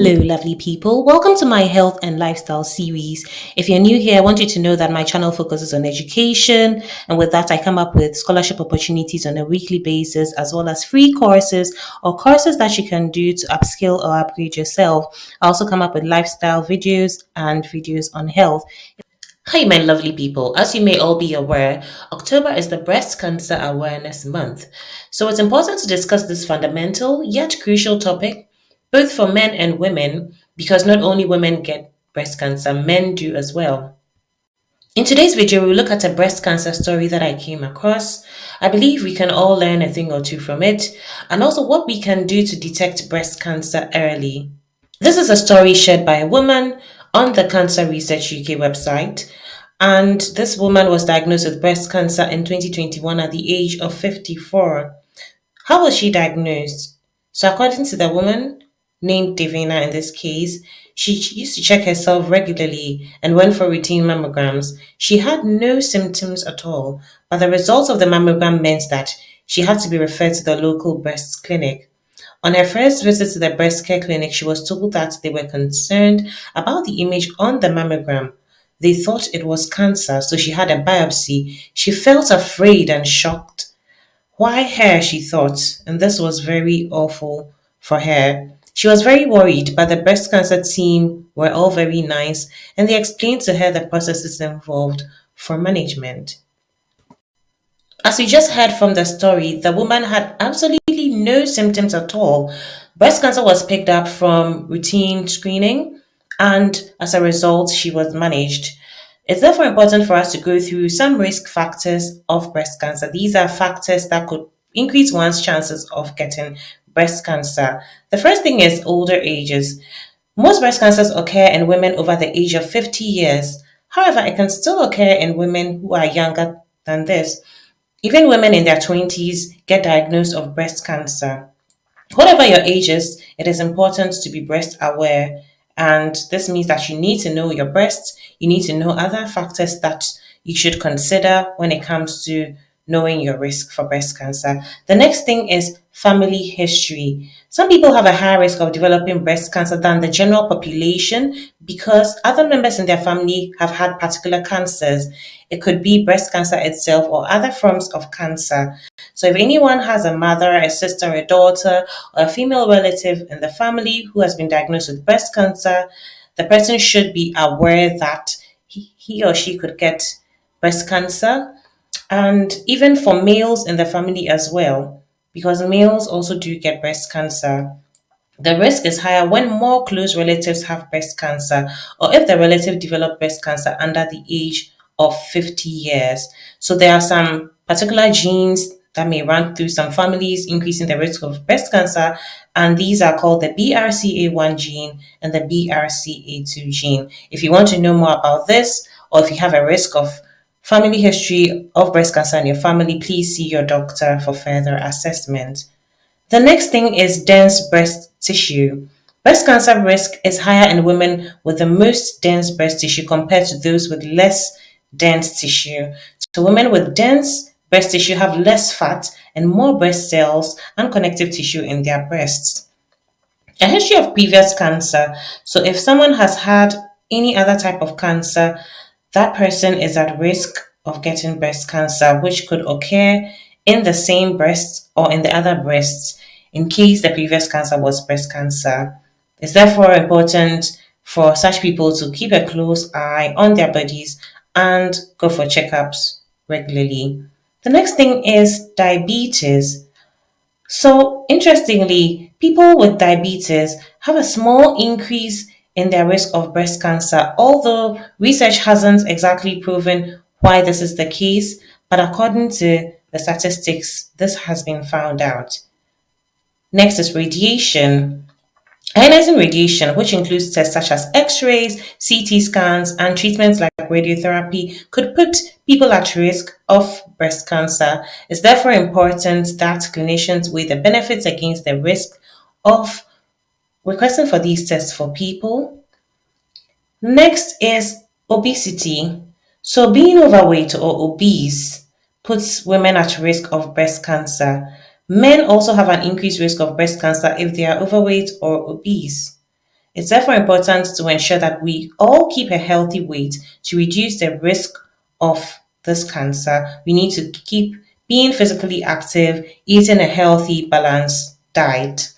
Hello, lovely people. Welcome to my health and lifestyle series. If you're new here, I want you to know that my channel focuses on education, and with that, I come up with scholarship opportunities on a weekly basis, as well as free courses or courses that you can do to upskill or upgrade yourself. I also come up with lifestyle videos and videos on health. Hi, my lovely people. As you may all be aware, October is the Breast Cancer Awareness Month. So it's important to discuss this fundamental yet crucial topic, both for men and women, because not only women get breast cancer, men do as well. In today's video, we'll look at a breast cancer story that I came across. I believe we can all learn a thing or two from it, and also what we can do to detect breast cancer early. This is a story shared by a woman on the Cancer Research UK website. And this woman was diagnosed with breast cancer in 2021 at the age of 54. How was she diagnosed? So, according to the woman, named Davina in this case, she used to check herself regularly and went for routine mammograms. She had no symptoms at all, but the results of the mammogram meant that she had to be referred to the local breast clinic. On her first visit to the breast care clinic, she was told that they were concerned about the image on the mammogram. They thought it was cancer, so she had a biopsy. She felt afraid and shocked. Why her, she thought, and this was very awful for her. She was very worried, but the breast cancer team were all very nice and they explained to her the processes involved for management. As we just heard from the story, the woman had absolutely no symptoms at all. Breast cancer was picked up from routine screening, and as a result, she was managed. It's therefore important for us to go through some risk factors of breast cancer. These are factors that could increase one's chances of getting breast cancer. The first thing is older ages. Most breast cancers occur in women over the age of 50 years. However, it can still occur in women who are younger than this. Even women in their 20s get diagnosed of breast cancer. Whatever your age is, it is important to be breast aware. And this means that you need to know your breasts, you need to know other factors that you should consider when it comes to knowing your risk for breast cancer. The next thing is family history. Some people have a higher risk of developing breast cancer than the general population because other members in their family have had particular cancers. It could be breast cancer itself or other forms of cancer. So if anyone has a mother, a sister, a daughter, or a female relative in the family who has been diagnosed with breast cancer, the person should be aware that he or she could get breast cancer, and even for males in the family as well, because males also do get breast cancer. The risk is higher when more close relatives have breast cancer or if the relative developed breast cancer under the age of 50 years. So there are some particular genes that may run through some families, increasing the risk of breast cancer, and these are called the BRCA1 gene and the BRCA2 gene. If you want to know more about this, or if you have a risk of family history of breast cancer in your family, please see your doctor for further assessment. The next thing is dense breast tissue. Breast cancer risk is higher in women with the most dense breast tissue compared to those with less dense tissue. So, women with dense breast tissue have less fat and more breast cells and connective tissue in their breasts. A history of previous cancer. So, if someone has had any other type of cancer, that person is at risk of getting breast cancer, which could occur in the same breast or in the other breasts in case the previous cancer was breast cancer. It's therefore important for such people to keep a close eye on their bodies and go for checkups regularly. The next thing is diabetes. So, interestingly, people with diabetes have a small increase in their risk of breast cancer, although research hasn't exactly proven why this is the case, but according to the statistics, this has been found out. Next is radiation. Ionizing radiation, which includes tests such as X rays, CT scans, and treatments like radiotherapy, could put people at risk of breast cancer. It's therefore important that clinicians weigh the benefits against the risk of requesting for these tests for people. Next is obesity. So, being overweight or obese puts women at risk of breast cancer. Men also have an increased risk of breast cancer if they are overweight or obese. It's therefore important to ensure that we all keep a healthy weight to reduce the risk of this cancer. We need to keep being physically active, eating a healthy, balanced diet.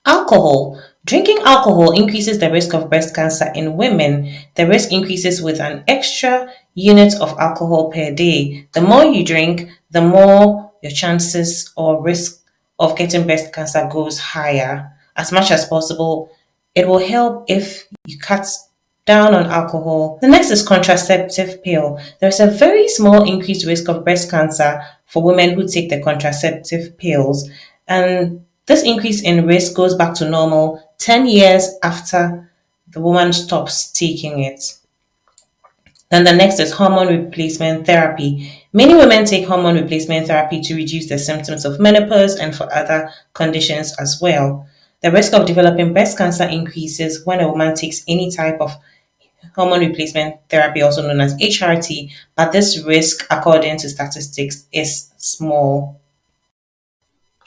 Alcohol. Drinking alcohol increases the risk of breast cancer in women. The risk increases with an extra unit of alcohol per day. The more you drink, the more your chances or risk of getting breast cancer goes higher. As much as possible, it will help if you cut down on alcohol. The next is contraceptive pill. There's a very small increased risk of breast cancer for women who take the contraceptive pills, and this increase in risk goes back to normal 10 years after the woman stops taking it. Then the next is hormone replacement therapy. Many women take hormone replacement therapy to reduce the symptoms of menopause and for other conditions as well. The risk of developing breast cancer increases when a woman takes any type of hormone replacement therapy, also known as HRT, but this risk, according to statistics, is small.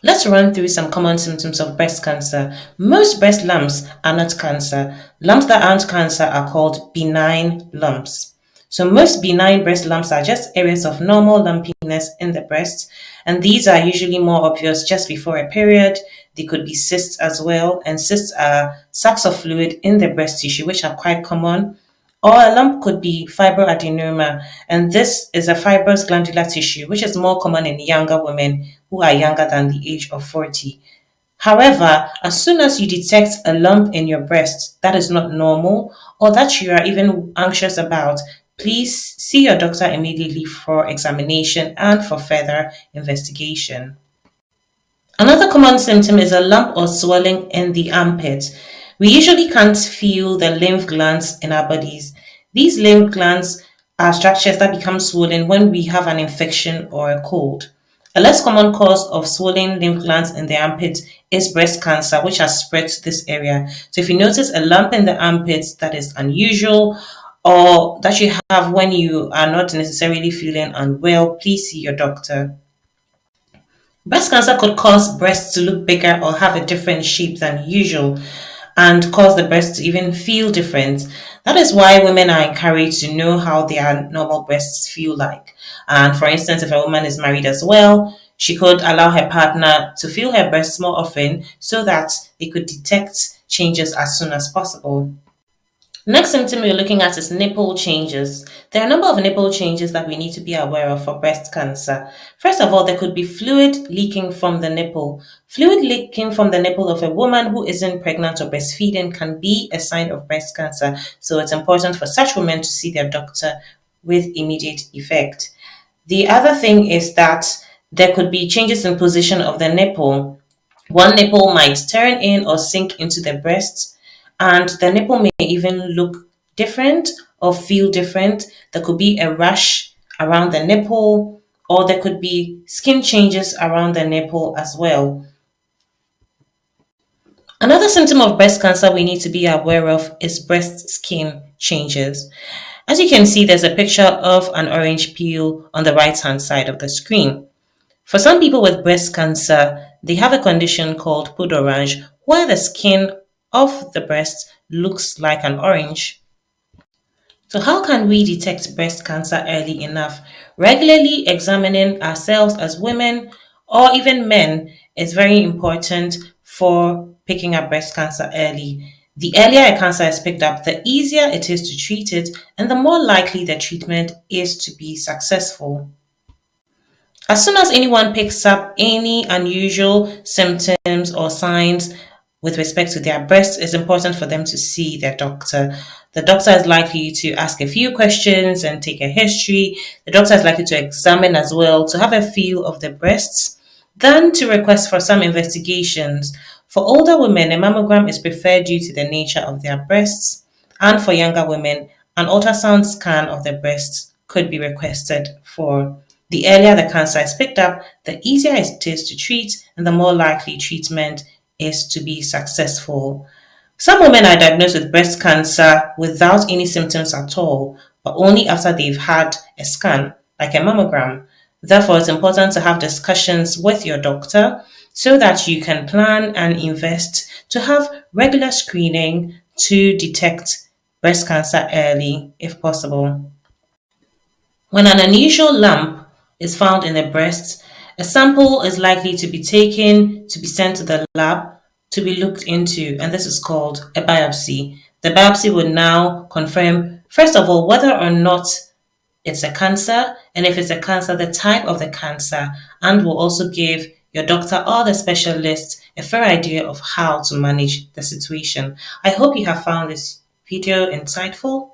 Let's run through some common symptoms of breast cancer. Most breast lumps are not cancer. Lumps that aren't cancer are called benign lumps. So most benign breast lumps are just areas of normal lumpiness in the breast, and these are usually more obvious just before a period. They could be cysts as well, and cysts are sacs of fluid in the breast tissue, which are quite common. Or a lump could be fibroadenoma, and this is a fibrous glandular tissue, which is more common in younger women who are younger than the age of 40. However, as soon as you detect a lump in your breast that is not normal or that you are even anxious about, please see your doctor immediately for examination and for further investigation. Another common symptom is a lump or swelling in the armpit. We usually can't feel the lymph glands in our bodies. These lymph glands are structures that become swollen when we have an infection or a cold. A less common cause of swollen lymph glands in the armpit is breast cancer, which has spread to this area. So if you notice a lump in the armpit that is unusual or that you have when you are not necessarily feeling unwell, please see your doctor. Breast cancer could cause breasts to look bigger or have a different shape than usual and cause the breast to even feel different. That is why women are encouraged to know how their normal breasts feel like. And for instance, if a woman is married as well, she could allow her partner to feel her breasts more often so that they could detect changes as soon as possible. Next symptom we're looking at is nipple changes. There are a number of nipple changes that we need to be aware of for breast cancer. First of all, there could be fluid leaking from the nipple. Fluid leaking from the nipple of a woman who isn't pregnant or breastfeeding can be a sign of breast cancer. So it's important for such women to see their doctor with immediate effect. The other thing is that there could be changes in position of the nipple. One nipple might turn in or sink into the breast, and the nipple may even look different or feel different. There could be a rash around the nipple, or there could be skin changes around the nipple as well. Another symptom of breast cancer we need to be aware of is breast skin changes. As you can see, there's a picture of an orange peel on the right hand side of the screen. For some people with breast cancer, they have a condition called peau d'orange, where the skin of the breast looks like an orange. So how can we detect breast cancer early enough? Regularly examining ourselves as women or even men is very important for picking up breast cancer early. The earlier a cancer is picked up, the easier it is to treat it, and the more likely the treatment is to be successful. As soon as anyone picks up any unusual symptoms or signs with respect to their breast, it's important for them to see their doctor. The doctor is likely to ask a few questions and take a history. The doctor is likely to examine as well to have a feel of the breasts, then to request for some investigations. For older women, a mammogram is preferred due to the nature of their breasts, and for younger women, an ultrasound scan of the breasts could be requested for. The earlier the cancer is picked up, the easier it is to treat, and the more likely treatment is to be successful. Some women are diagnosed with breast cancer without any symptoms at all, but only after they've had a scan, like a mammogram. Therefore, it's important to have discussions with your doctor so that you can plan and invest to have regular screening to detect breast cancer early if possible. When an unusual lump is found in the breast, a sample is likely to be taken to be sent to the lab to be looked into, and this is called a biopsy. The biopsy would now confirm, first of all, whether or not it's a cancer, and if it's a cancer, the type of the cancer, and will also give your doctor or the specialist a fair idea of how to manage the situation. I hope you have found this video insightful.